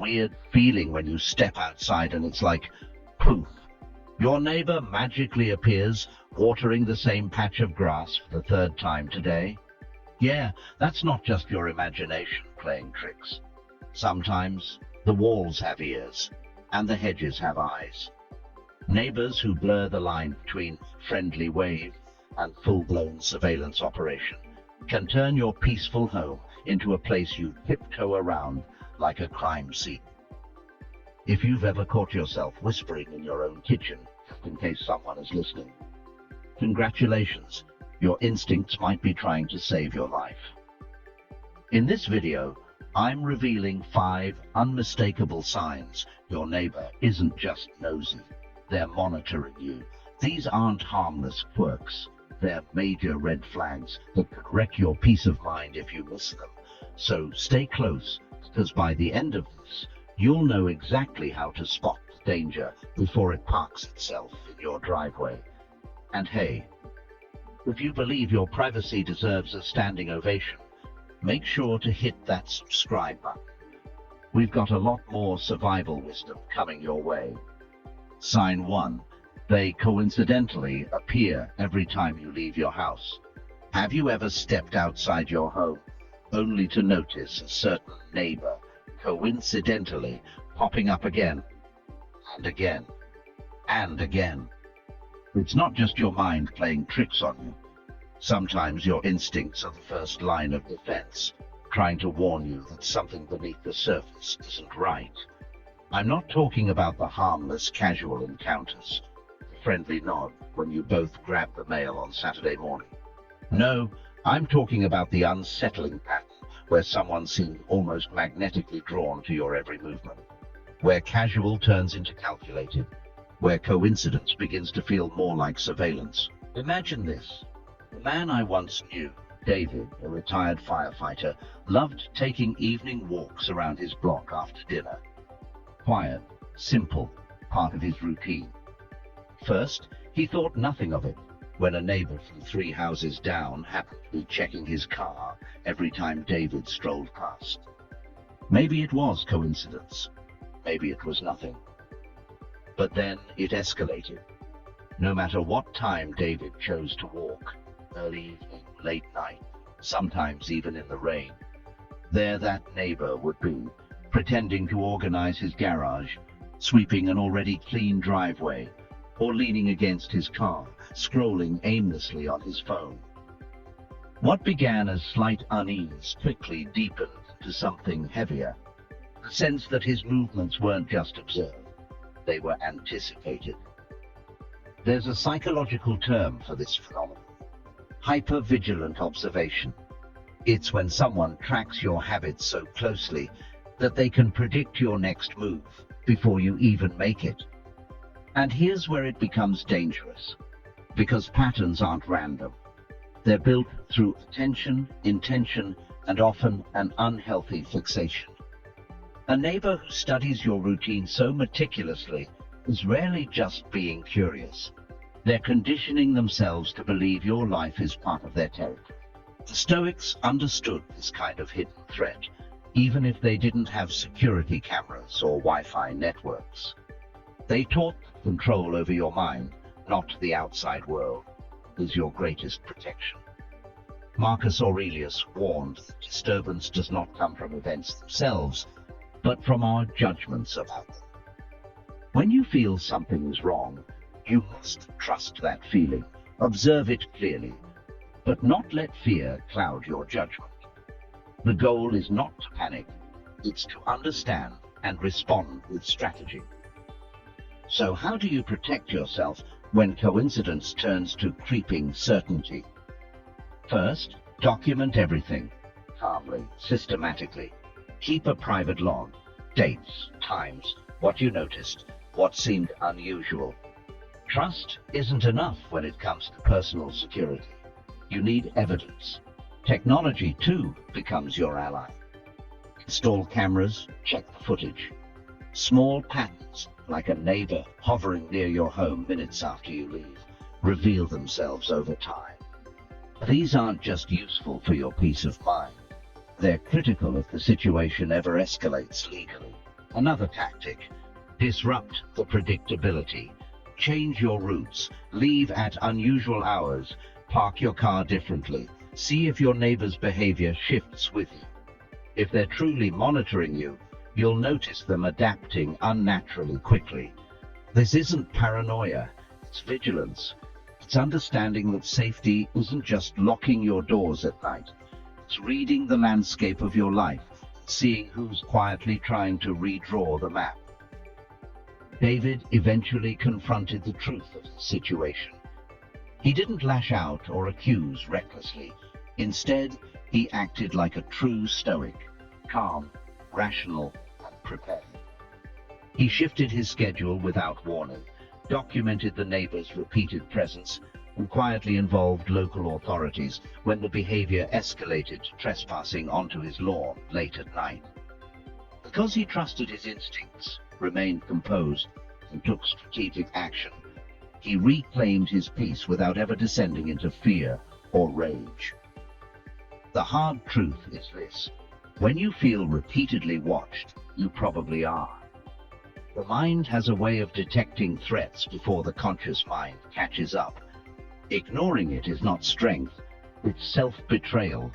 weird feeling when you step outside and it's like, poof, your neighbor magically appears, watering the same patch of grass for the third time today? Yeah, that's not just your imagination playing tricks. Sometimes the walls have ears, and the hedges have eyes. Neighbors who blur the line between friendly wave and full-blown surveillance operation can turn your peaceful home into a place you tiptoe around like a crime scene. If you've ever caught yourself whispering in your own kitchen, just in case someone is listening, congratulations, your instincts might be trying to save your life. In this video, I'm revealing 5 unmistakable signs your neighbor isn't just nosy. They're monitoring you. These aren't harmless quirks. They're major red flags that could wreck your peace of mind if you miss them. So stay close, because by the end of this, you'll know exactly how to spot the danger before it parks itself in your driveway. And hey, if you believe your privacy deserves a standing ovation, make sure to hit that subscribe button. We've got a lot more survival wisdom coming your way. Sign 1. They coincidentally appear every time you leave your house. Have you ever stepped outside your home only to notice a certain neighbor coincidentally popping up again and again and again? It's not just your mind playing tricks on you. Sometimes your instincts are the first line of defense, trying to warn you that something beneath the surface isn't right. I'm not talking about the harmless casual encounters, the friendly nod when you both grab the mail on Saturday morning. No, I'm talking about the unsettling pattern where someone seems almost magnetically drawn to your every movement, where casual turns into calculated, where coincidence begins to feel more like surveillance. Imagine this. The man I once knew, David, a retired firefighter, loved taking evening walks around his block after dinner. Quiet, simple, part of his routine. First, he thought nothing of it when a neighbor from 3 houses down happened to be checking his car every time David strolled past. Maybe it was coincidence. Maybe it was nothing. But then it escalated. No matter what time David chose to walk, early evening, late night, sometimes even in the rain, there that neighbor would be, pretending to organize his garage, sweeping an already clean driveway, or leaning against his car, scrolling aimlessly on his phone. What began as slight unease quickly deepened to something heavier, the sense that his movements weren't just observed, they were anticipated. There's a psychological term for this phenomenon: hypervigilant observation. It's when someone tracks your habits so closely that they can predict your next move before you even make it. And here's where it becomes dangerous, because patterns aren't random. They're built through attention, intention, and often an unhealthy fixation. A neighbor who studies your routine so meticulously is rarely just being curious. They're conditioning themselves to believe your life is part of their territory. The Stoics understood this kind of hidden threat, even if they didn't have security cameras or Wi-Fi networks. They taught that control over your mind, not the outside world, is your greatest protection. Marcus Aurelius warned that disturbance does not come from events themselves, but from our judgments about them. When you feel something is wrong, you must trust that feeling, observe it clearly, but not let fear cloud your judgment. The goal is not to panic, it's to understand and respond with strategy. So how do you protect yourself when coincidence turns to creeping certainty? First, document everything, calmly, systematically. Keep a private log, dates, times, what you noticed, what seemed unusual. Trust isn't enough when it comes to personal security. You need evidence. Technology, too, becomes your ally. Install cameras, check the footage. Small patterns, like a neighbor hovering near your home minutes after you leave, reveal themselves over time. These aren't just useful for your peace of mind. They're critical if the situation ever escalates legally, Another tactic: disrupt the predictability. Change your routes, leave at unusual hours, park your car differently. See if your neighbor's behavior shifts with you. If they're truly monitoring you, you'll notice them adapting unnaturally quickly. This isn't paranoia, it's vigilance. It's understanding that safety isn't just locking your doors at night. It's reading the landscape of your life, seeing who's quietly trying to redraw the map. David eventually confronted the truth of the situation. He didn't lash out or accuse recklessly. Instead, he acted like a true stoic, calm, rational, and prepared. He shifted his schedule without warning, documented the neighbor's repeated presence, and quietly involved local authorities when the behavior escalated to trespassing onto his lawn late at night. Because he trusted his instincts, remained composed, and took strategic action, he reclaimed his peace without ever descending into fear or rage. The hard truth is this: when you feel repeatedly watched, you probably are. The mind has a way of detecting threats before the conscious mind catches up. Ignoring it is not strength, it's self-betrayal.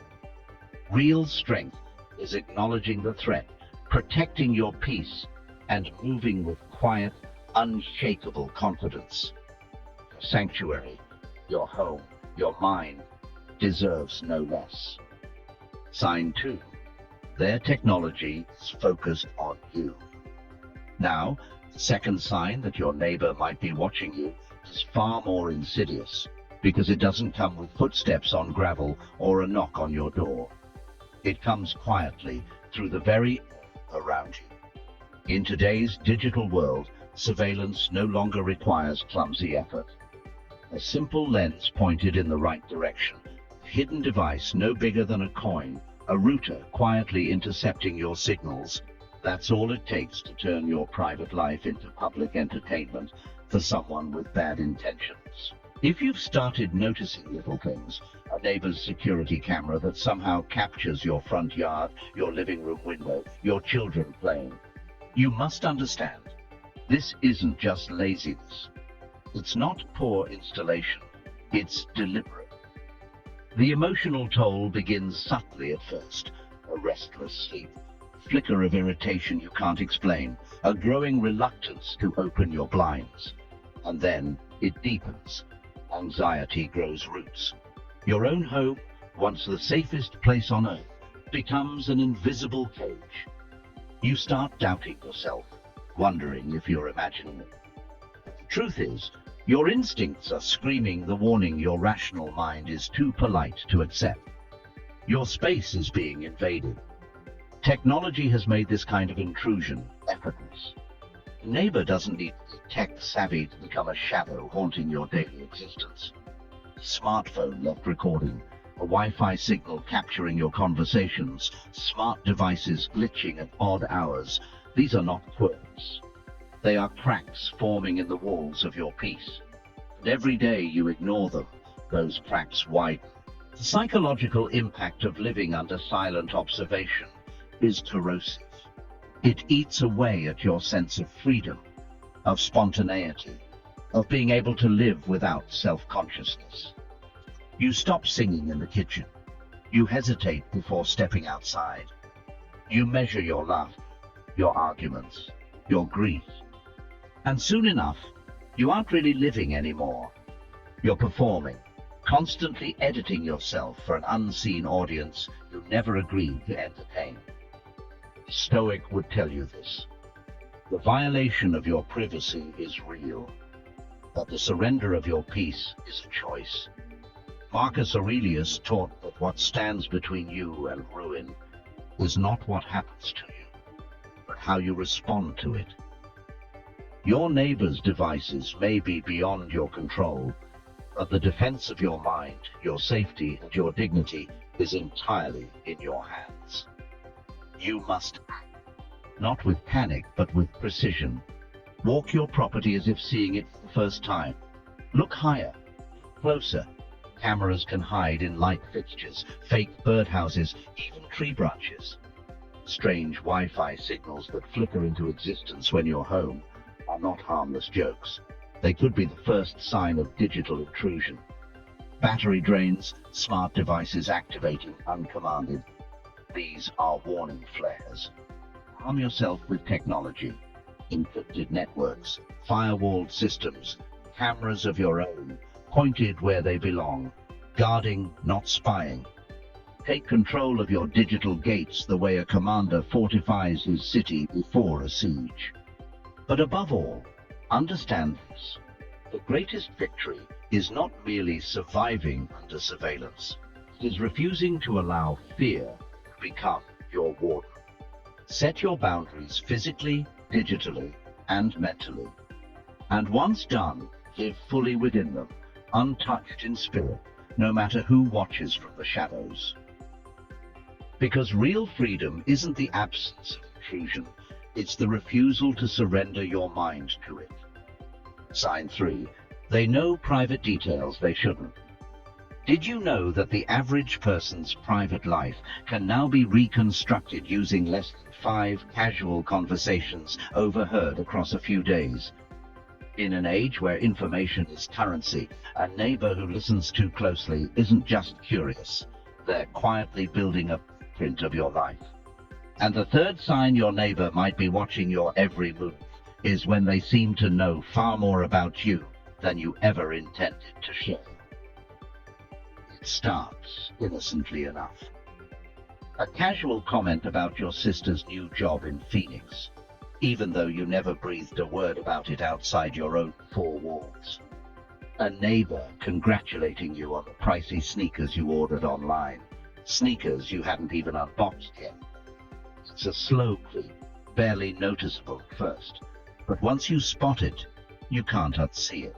Real strength is acknowledging the threat, protecting your peace, and moving with quiet, unshakable confidence. Your sanctuary, your home, your mind deserves no less. Sign 2. Their technology is focused on you. Now, the second sign that your neighbor might be watching you is far more insidious, because it doesn't come with footsteps on gravel or a knock on your door. It comes quietly through the very air around you. In today's digital world, surveillance no longer requires clumsy effort. A simple lens pointed in the right direction, a hidden device no bigger than a coin, a router quietly intercepting your signals. That's all it takes to turn your private life into public entertainment for someone with bad intentions. If you've started noticing little things, a neighbor's security camera that somehow captures your front yard, your living room window, your children playing, you must understand, this isn't just laziness. It's not poor installation, it's deliberate. The emotional toll begins subtly at first: a restless sleep, flicker of irritation you can't explain, a growing reluctance to open your blinds. And then it deepens. Anxiety grows roots. Your own home, once the safest place on earth, becomes an invisible cage. You start doubting yourself, wondering if you're imagining it. The truth is, your instincts are screaming the warning your rational mind is too polite to accept. Your space is being invaded. Technology has made this kind of intrusion effortless. The neighbor doesn't need to be tech-savvy to become a shadow haunting your daily existence. A smartphone left recording, a Wi-Fi signal capturing your conversations, smart devices glitching at odd hours. These are not quirks. They are cracks forming in the walls of your peace. And every day you ignore them, those cracks widen. The psychological impact of living under silent observation is corrosive. It eats away at your sense of freedom, of spontaneity, of being able to live without self-consciousness. You stop singing in the kitchen. You hesitate before stepping outside. You measure your laughter, your arguments, your grief. And soon enough, you aren't really living anymore. You're performing, constantly editing yourself for an unseen audience you never agreed to entertain. A Stoic would tell you this. The violation of your privacy is real, but the surrender of your peace is a choice. Marcus Aurelius taught that what stands between you and ruin is not what happens to you, but how you respond to it. Your neighbor's devices may be beyond your control, but the defense of your mind, your safety, and your dignity is entirely in your hands. You must act, not with panic, but with precision. Walk your property as if seeing it for the first time. Look higher, closer. Cameras can hide in light fixtures, fake birdhouses, even tree branches. Strange Wi-Fi signals that flicker into existence when you're home are not harmless jokes. They could be the first sign of digital intrusion. Battery drains, smart devices activating uncommanded. These are warning flares. Arm yourself with technology. Encrypted networks, firewalled systems, cameras of your own, pointed where they belong, guarding, not spying. Take control of your digital gates the way a commander fortifies his city before a siege. But above all, understand this. The greatest victory is not merely surviving under surveillance. It is refusing to allow fear to become your warden. Set your boundaries physically, digitally, and mentally. And once done, live fully within them, untouched in spirit, no matter who watches from the shadows. Because real freedom isn't the absence of intrusion, it's the refusal to surrender your mind to it. Sign 3. They know private details they shouldn't. Did you know that the average person's private life can now be reconstructed using less than 5 casual conversations overheard across a few days? In an age where information is currency, a neighbor who listens too closely isn't just curious. They're quietly building a print of your life. And the third sign your neighbor might be watching your every move is when they seem to know far more about you than you ever intended to share. It starts innocently enough. A casual comment about your sister's new job in Phoenix, even though you never breathed a word about it outside your own 4 walls. A neighbor congratulating you on the pricey sneakers you ordered online, sneakers you hadn't even unboxed yet. It's a slow creep, barely noticeable at first, but once you spot it, you can't unsee it.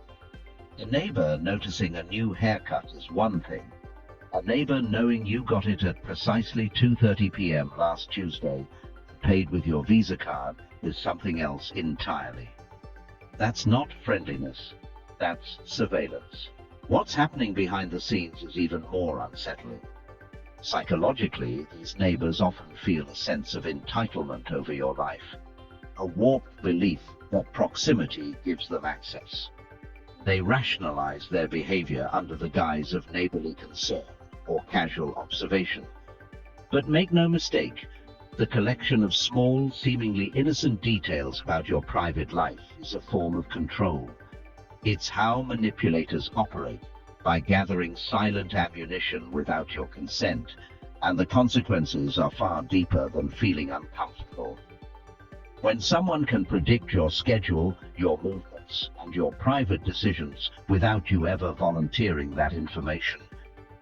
A neighbor noticing a new haircut is one thing. A neighbor knowing you got it at precisely 2:30 p.m. last Tuesday, paid with your Visa card, is something else entirely. That's not friendliness, that's surveillance. What's happening behind the scenes is even more unsettling. Psychologically, these neighbors often feel a sense of entitlement over your life, a warped belief that proximity gives them access. They rationalize their behavior under the guise of neighborly concern or casual observation. But make no mistake, the collection of small, seemingly innocent details about your private life is a form of control. It's how manipulators operate, by gathering silent ammunition without your consent, and the consequences are far deeper than feeling uncomfortable. When someone can predict your schedule, your movements, and your private decisions without you ever volunteering that information,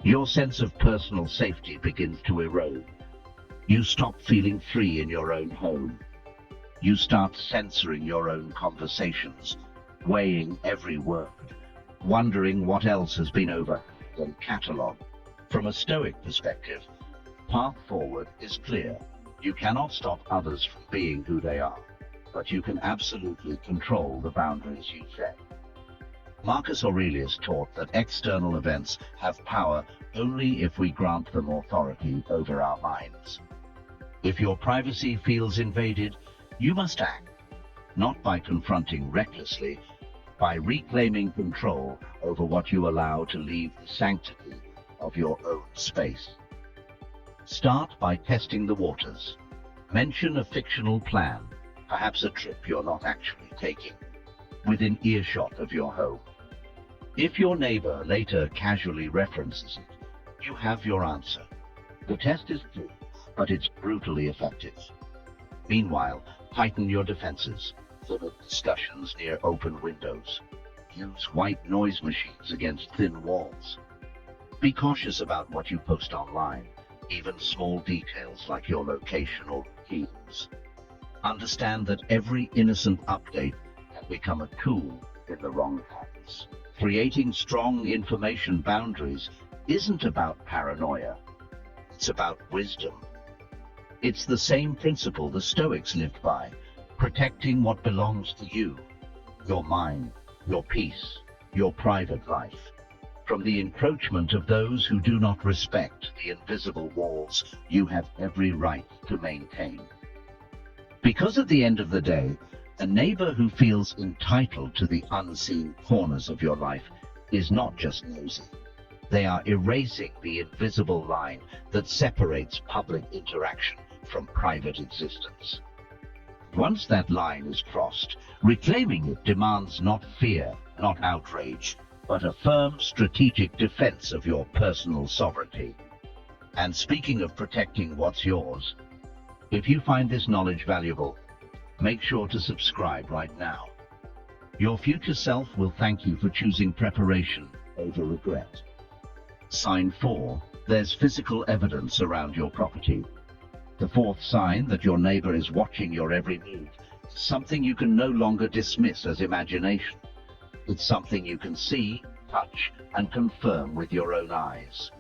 your sense of personal safety begins to erode. You stop feeling free in your own home. You start censoring your own conversations, weighing every word, wondering what else has been overheard and catalogued. From a Stoic perspective, the path forward is clear. You cannot stop others from being who they are, but you can absolutely control the boundaries you set. Marcus Aurelius taught that external events have power only if we grant them authority over our minds. If your privacy feels invaded, you must act, not by confronting recklessly, by reclaiming control over what you allow to leave the sanctity of your own space. Start by testing the waters. Mention a fictional plan, perhaps a trip you're not actually taking, within earshot of your home. If your neighbor later casually references it, you have your answer. The test is true, but it's brutally effective. Meanwhile, heighten your defenses. Limit discussions near open windows. Use white noise machines against thin walls. Be cautious about what you post online, even small details like your location or routines. Understand that every innocent update can become a tool in the wrong hands. Creating strong information boundaries isn't about paranoia. It's about wisdom. It's the same principle the Stoics lived by, protecting what belongs to you, your mind, your peace, your private life. from the encroachment of those who do not respect the invisible walls you have every right to maintain. Because at the end of the day, a neighbor who feels entitled to the unseen corners of your life is not just nosy. They are erasing the invisible line that separates public interaction from private existence. Once that line is crossed, reclaiming it demands not fear, not outrage, but a firm strategic defense of your personal sovereignty. And speaking of protecting what's yours, if you find this knowledge valuable, make sure to subscribe right now. Your future self will thank you for choosing preparation over regret. Sign 4. There's physical evidence around your property. The fourth sign that your neighbor is watching your every move is something you can no longer dismiss as imagination. It's something you can see, touch, and confirm with your own eyes.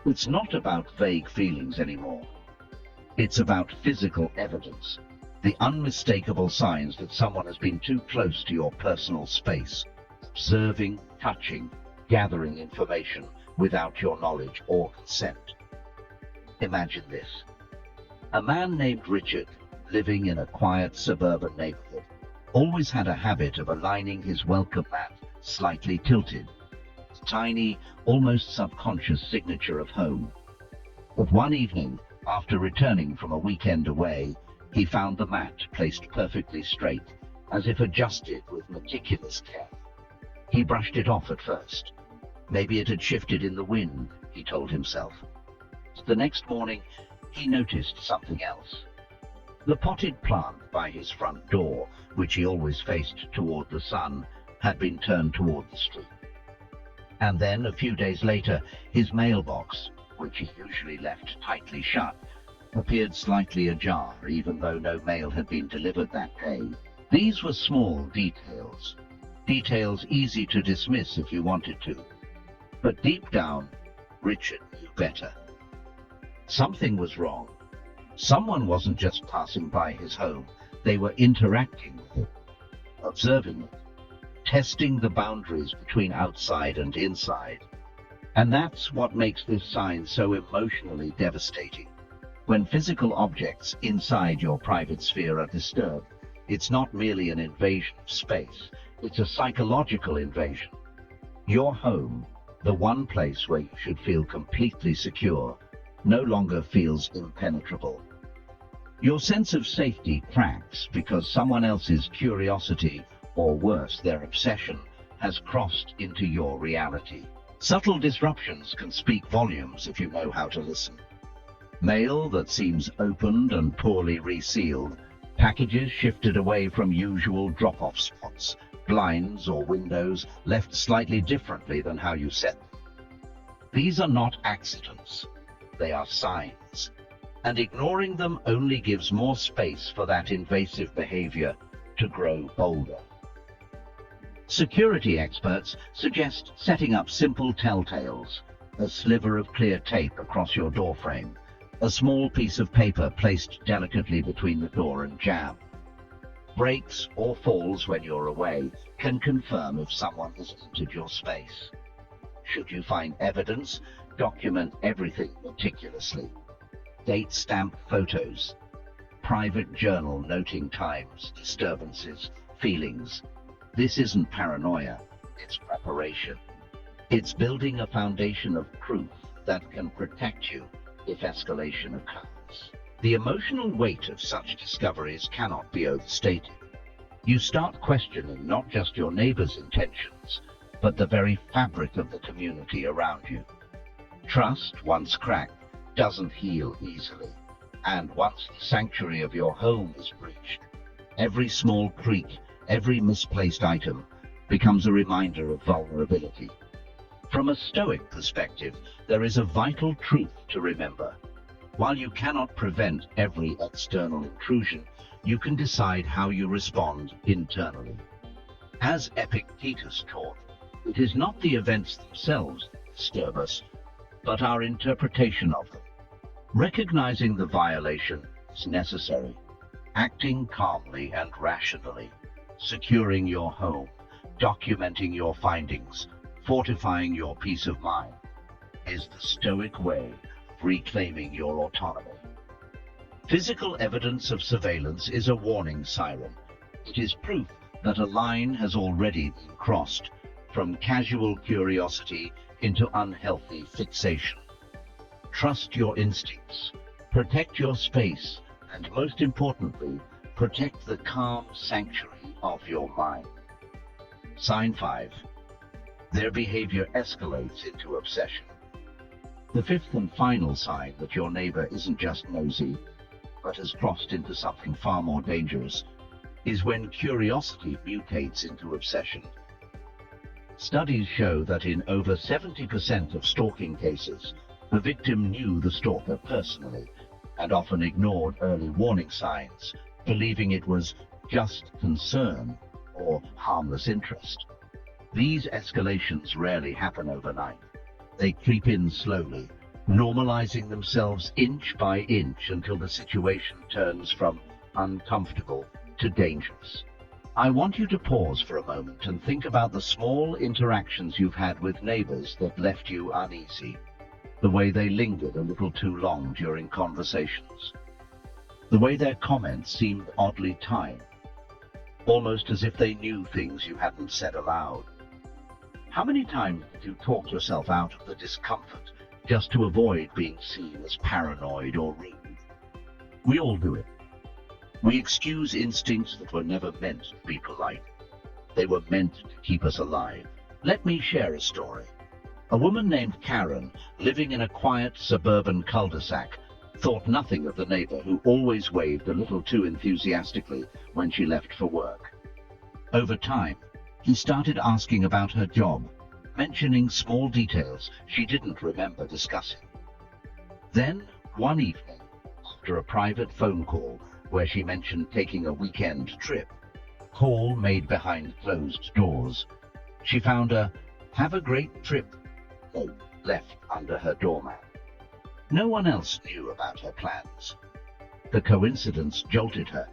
It's not about vague feelings anymore. It's about physical evidence, the unmistakable signs that someone has been too close to your personal space, observing, touching, gathering information without your knowledge or consent. Imagine this. A man named Richard, living in a quiet suburban neighborhood, always had a habit of aligning his welcome mat slightly tilted, a tiny, almost subconscious signature of home. But one evening, after returning from a weekend away, he found the mat placed perfectly straight, as if adjusted with meticulous care. He brushed it off at first. Maybe it had shifted in the wind, he told himself. The next morning, he noticed something else. The potted plant by his front door, which he always faced toward the sun, had been turned toward the street. And then, a few days later, his mailbox, which he usually left tightly shut, appeared slightly ajar, even though no mail had been delivered that day. These were small details, details easy to dismiss if you wanted to. But deep down, Richard knew better. Something was wrong. Someone wasn't just passing by his home, they were interacting with it, observing it, testing the boundaries between outside and inside. And that's what makes this sign so emotionally devastating. When physical objects inside your private sphere are disturbed, it's not merely an invasion of space, it's a psychological invasion. Your home, the one place where you should feel completely secure, no longer feels impenetrable. Your sense of safety cracks because someone else's curiosity, or worse, their obsession, has crossed into your reality. Subtle disruptions can speak volumes if you know how to listen. Mail that seems opened and poorly resealed, packages shifted away from usual drop-off spots, blinds or windows left slightly differently than how you set them. These are not accidents. They are signs, and ignoring them only gives more space for that invasive behavior to grow bolder. Security experts suggest setting up simple telltales, a sliver of clear tape across your doorframe, a small piece of paper placed delicately between the door and jamb. Breaks or falls when you're away can confirm if someone has entered your space. Should you find evidence, document everything meticulously. Date stamp photos. Private journal noting times, disturbances, feelings. This isn't paranoia, it's preparation. It's building a foundation of proof that can protect you if escalation occurs. The emotional weight of such discoveries cannot be overstated. You start questioning not just your neighbor's intentions, but the very fabric of the community around you. Trust, once cracked, doesn't heal easily, and once the sanctuary of your home is breached, every small creak, every misplaced item becomes a reminder of vulnerability. From a Stoic perspective, there is a vital truth to remember. While you cannot prevent every external intrusion, you can decide how you respond internally. As Epictetus taught, it is not the events themselves that disturb us, but our interpretation of them. Recognizing the violation is necessary. Acting calmly and rationally, securing your home, documenting your findings, fortifying your peace of mind, is the stoic way of reclaiming your autonomy. Physical evidence of surveillance is a warning siren. It is proof that a line has already been crossed, from casual curiosity into unhealthy fixation. Trust your instincts, protect your space, and most importantly, protect the calm sanctuary of your mind. Sign 5. Their behavior escalates into obsession. The fifth and final sign that your neighbor isn't just nosy, but has crossed into something far more dangerous, is when curiosity mutates into obsession. Studies show that in over 70% of stalking cases, the victim knew the stalker personally and often ignored early warning signs, believing it was just concern or harmless interest. These escalations rarely happen overnight. They creep in slowly, normalizing themselves inch by inch until the situation turns from uncomfortable to dangerous. I want you to pause for a moment and think about the small interactions you've had with neighbors that left you uneasy. The way they lingered a little too long during conversations. The way their comments seemed oddly timed, almost as if they knew things you hadn't said aloud. How many times did you talk yourself out of the discomfort just to avoid being seen as paranoid or rude? We all do it. We excuse instincts that were never meant to be polite. They were meant to keep us alive. Let me share a story. A woman named Karen, living in a quiet suburban cul-de-sac, thought nothing of the neighbor who always waved a little too enthusiastically when she left for work. Over time, he started asking about her job, mentioning small details she didn't remember discussing. Then, one evening, after a private phone call where she mentioned taking a weekend trip, a call made behind closed doors, she found a "Have a great trip" note left under her doormat. No one else knew about her plans. The coincidence jolted her,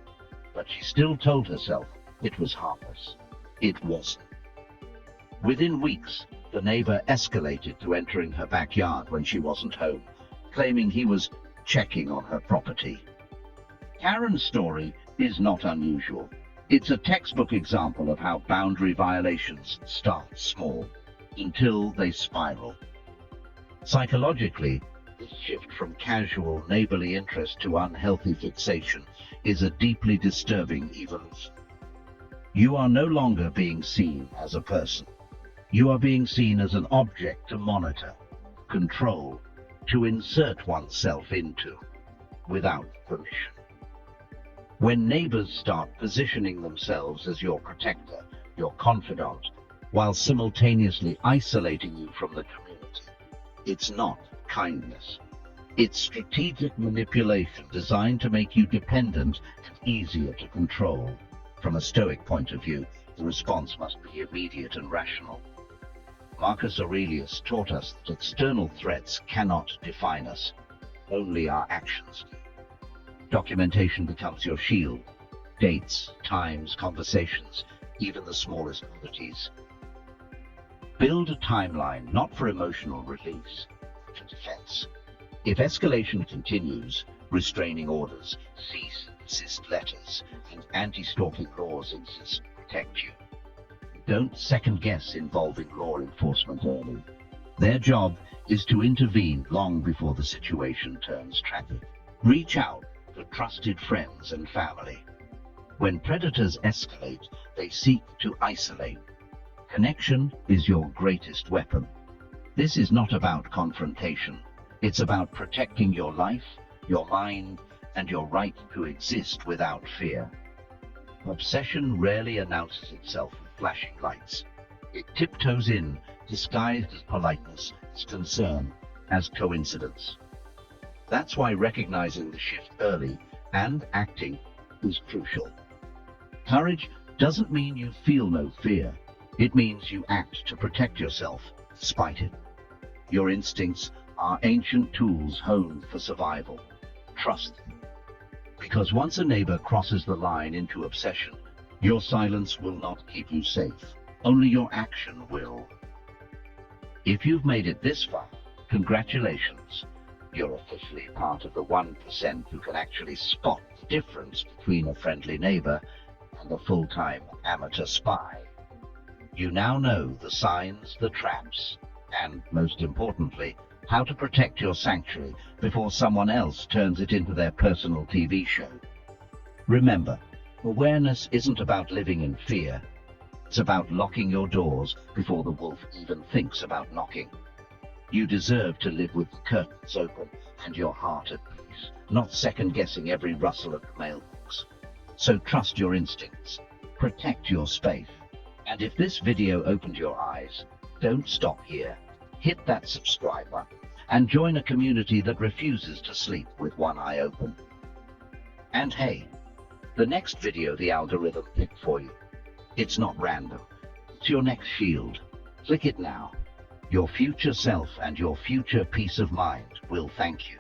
but she still told herself it was harmless. It wasn't. Within weeks, the neighbor escalated to entering her backyard when she wasn't home, claiming he was checking on her property. Karen's story is not unusual. It's a textbook example of how boundary violations start small, until they spiral. Psychologically, this shift from casual neighborly interest to unhealthy fixation is a deeply disturbing evolution. You are no longer being seen as a person. You are being seen as an object to monitor, control, to insert oneself into, without permission. When neighbors start positioning themselves as your protector, your confidant, while simultaneously isolating you from the community, it's not kindness. It's strategic manipulation designed to make you dependent and easier to control. From a Stoic point of view, the response must be immediate and rational. Marcus Aurelius taught us that external threats cannot define us, only our actions do. Documentation becomes your shield. Dates, times, conversations, even the smallest oddities. Build a timeline not for emotional release, but for defense. If escalation continues, restraining orders, cease and desist letters, and anti-stalking laws exist to protect you. Don't second-guess involving law enforcement early. Their job is to intervene long before the situation turns tragic. Reach out to trusted friends and family. When predators escalate, they seek to isolate. Connection is your greatest weapon. This is not about confrontation. It's about protecting your life, your mind, and your right to exist without fear. Obsession rarely announces itself with flashing lights. It tiptoes in, disguised as politeness, as concern, as coincidence. That's why recognizing the shift early and acting is crucial. Courage doesn't mean you feel no fear. It means you act to protect yourself, despite it. Your instincts are ancient tools honed for survival. Trust them. Because once a neighbor crosses the line into obsession, your silence will not keep you safe. Only your action will. If you've made it this far, congratulations. You're officially part of the 1% who can actually spot the difference between a friendly neighbor and a full-time amateur spy. You now know the signs, the traps, and, most importantly, how to protect your sanctuary before someone else turns it into their personal TV show. Remember, awareness isn't about living in fear. It's about locking your doors before the wolf even thinks about knocking. You deserve to live with the curtains open and your heart at peace, not second-guessing every rustle of the mailbox. So trust your instincts, protect your space, and if this video opened your eyes, don't stop here. Hit that subscribe button and join a community that refuses to sleep with one eye open. And hey, the next video the algorithm picked for you. It's not random. It's your next shield. Click it now. Your future self and your future peace of mind will thank you.